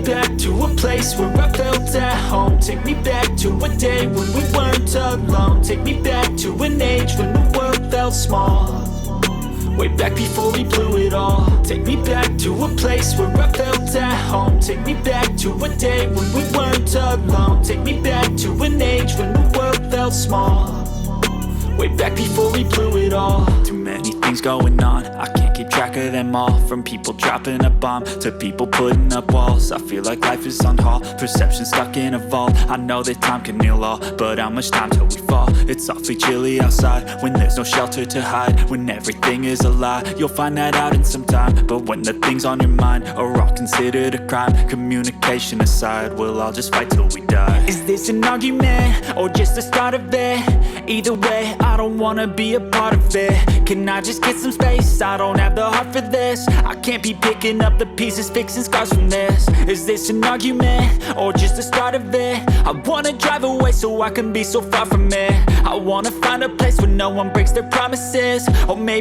back to a place where I felt at home. Take me back to a day when we weren't alone. Take me back to an age when the world felt small, way back before we blew it all. Take me back to a place where I felt at home. Take me back to a day when we weren't alone. Take me back to an age when the world felt small, way back before we blew it all. Too many things going on, I can't keep track of them all. From people dropping a bomb to people putting up walls. I feel like life is on hold, perception stuck in a vault. I know that time can heal all, but how much time till we fall? It's awfully chilly outside when there's no shelter to hide. When everything is a lie, you'll find that out in some time. But when the things on your mind are all considered a crime, communication aside, we'll all just fight till we die. Is this an argument or just the start of it? Either way, I don't wanna be a part of it. Can I just get some space? I don't have the heart for this. I can't be picking up the pieces, fixing scars from this. Is this an argument or just the start of it? I wanna drive away so I can be so far from it. I wanna find a place where no one breaks their promises. Or maybe